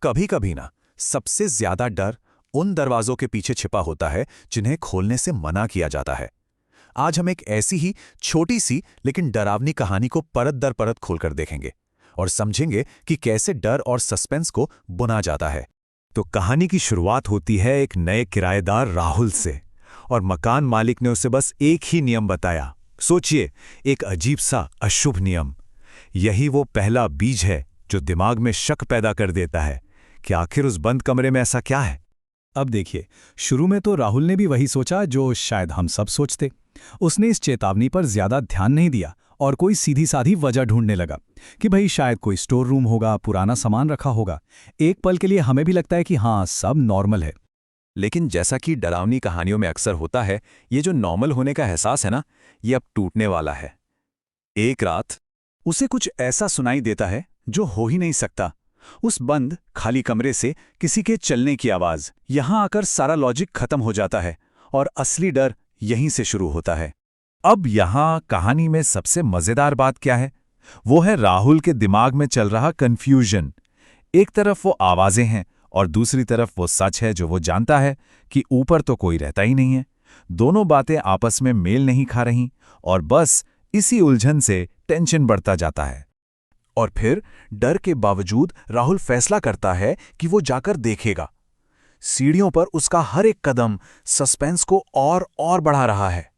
कभी कभी ना, सबसे ज्यादा डर उन दरवाजों के पीछे छिपा होता है जिन्हें खोलने से मना किया जाता है। आज हम एक ऐसी ही छोटी सी लेकिन डरावनी कहानी को परत दर परत खोलकर देखेंगे और समझेंगे कि कैसे डर और सस्पेंस को बुना जाता है। तो कहानी की शुरुआत होती है एक नए किराएदार राहुल से, और मकान मालिक ने उसे बस एक ही नियम बताया। सोचिए, एक अजीब सा अशुभ नियम। यही वो पहला बीज है जो दिमाग में शक पैदा कर देता है कि आखिर उस बंद कमरे में ऐसा क्या है। अब देखिए, शुरू में तो राहुल ने भी वही सोचा जो शायद हम सब सोचते। उसने इस चेतावनी पर ज्यादा ध्यान नहीं दिया और कोई सीधी साधी वजह ढूंढने लगा कि भाई शायद कोई स्टोर रूम होगा, पुराना सामान रखा होगा। एक पल के लिए हमें भी लगता है कि हाँ, सब नॉर्मल है। लेकिन जैसा कि डरावनी कहानियों में अक्सर होता है, ये जो नॉर्मल होने का एहसास है ना, ये अब टूटने वाला है। एक रात उसे कुछ ऐसा सुनाई देता है जो हो ही नहीं सकता। उस बंद खाली कमरे से किसी के चलने की आवाज। यहां आकर सारा लॉजिक खत्म हो जाता है और असली डर यहीं से शुरू होता है। अब यहां कहानी में सबसे मजेदार बात क्या है? वो है राहुल के दिमाग में चल रहा कंफ्यूजन। एक तरफ वो आवाजें हैं और दूसरी तरफ वो सच है जो वो जानता है कि ऊपर तो कोई रहता ही नहीं है। दोनों बातें आपस में मेल नहीं खा रहीं और बस इसी उलझन से टेंशन बढ़ता जाता है। और फिर डर के बावजूद राहुल फैसला करता है कि वो जाकर देखेगा। सीढ़ियों पर उसका हर एक कदम सस्पेंस को और बढ़ा रहा है।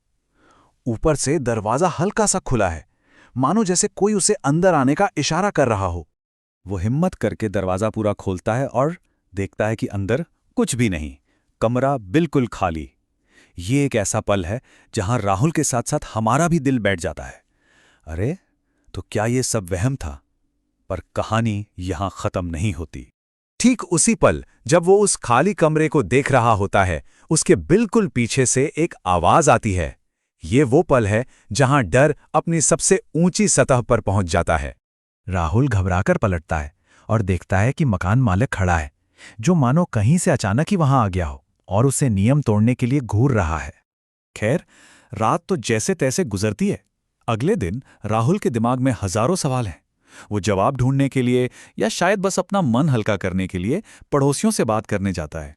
ऊपर से दरवाजा हल्का सा खुला है, मानो जैसे कोई उसे अंदर आने का इशारा कर रहा हो। वो हिम्मत करके दरवाजा पूरा खोलता है और देखता है कि अंदर कुछ भी नहीं, कमरा बिल्कुल खाली। ये एक ऐसा पल है जहां राहुल के साथ साथ हमारा भी दिल बैठ जाता है। अरे, तो क्या ये सब वहम था? पर कहानी यहां खत्म नहीं होती। ठीक उसी पल जब वो उस खाली कमरे को देख रहा होता है, उसके बिल्कुल पीछे से एक आवाज आती है। ये वो पल है जहां डर अपनी सबसे ऊंची सतह पर पहुंच जाता है। राहुल घबराकर पलटता है और देखता है कि मकान मालिक खड़ा है, जो मानो कहीं से अचानक ही वहां आ गया हो और उसे नियम तोड़ने के लिए घूर रहा है। खैर, रात तो जैसे तैसे गुजरती है। अगले दिन राहुल के दिमाग में हजारों सवाल हैं। वो जवाब ढूंढने के लिए या शायद बस अपना मन हल्का करने के लिए पड़ोसियों से बात करने जाता है।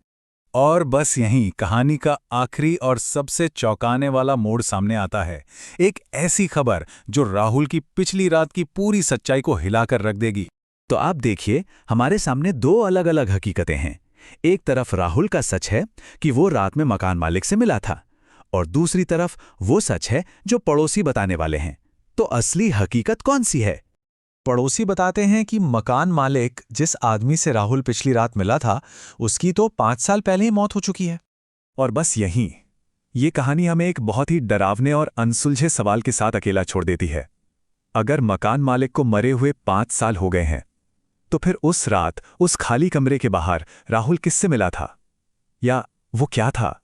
और बस यहीं कहानी का आखिरी और सबसे चौंकाने वाला मोड़ सामने आता है। एक ऐसी खबर जो राहुल की पिछली रात की पूरी सच्चाई को हिलाकर रख देगी। तो आप देखिए, हमारे सामने दो अलग अलग हकीकतें हैं। एक तरफ राहुल का सच है कि वो रात में मकान मालिक से मिला था, और दूसरी तरफ वो सच है जो पड़ोसी बताने वाले हैं। तो असली हकीकत कौन सी है? पड़ोसी बताते हैं कि मकान मालिक जिस आदमी से राहुल पिछली रात मिला था, उसकी तो 5 साल पहले ही मौत हो चुकी है। और बस यहीं ये कहानी हमें एक बहुत ही डरावने और अनसुलझे सवाल के साथ अकेला छोड़ देती है। अगर मकान मालिक को मरे हुए 5 साल हो गए हैं, तो फिर उस रात उस खाली कमरे के बाहर राहुल किससे मिला था? या वो क्या था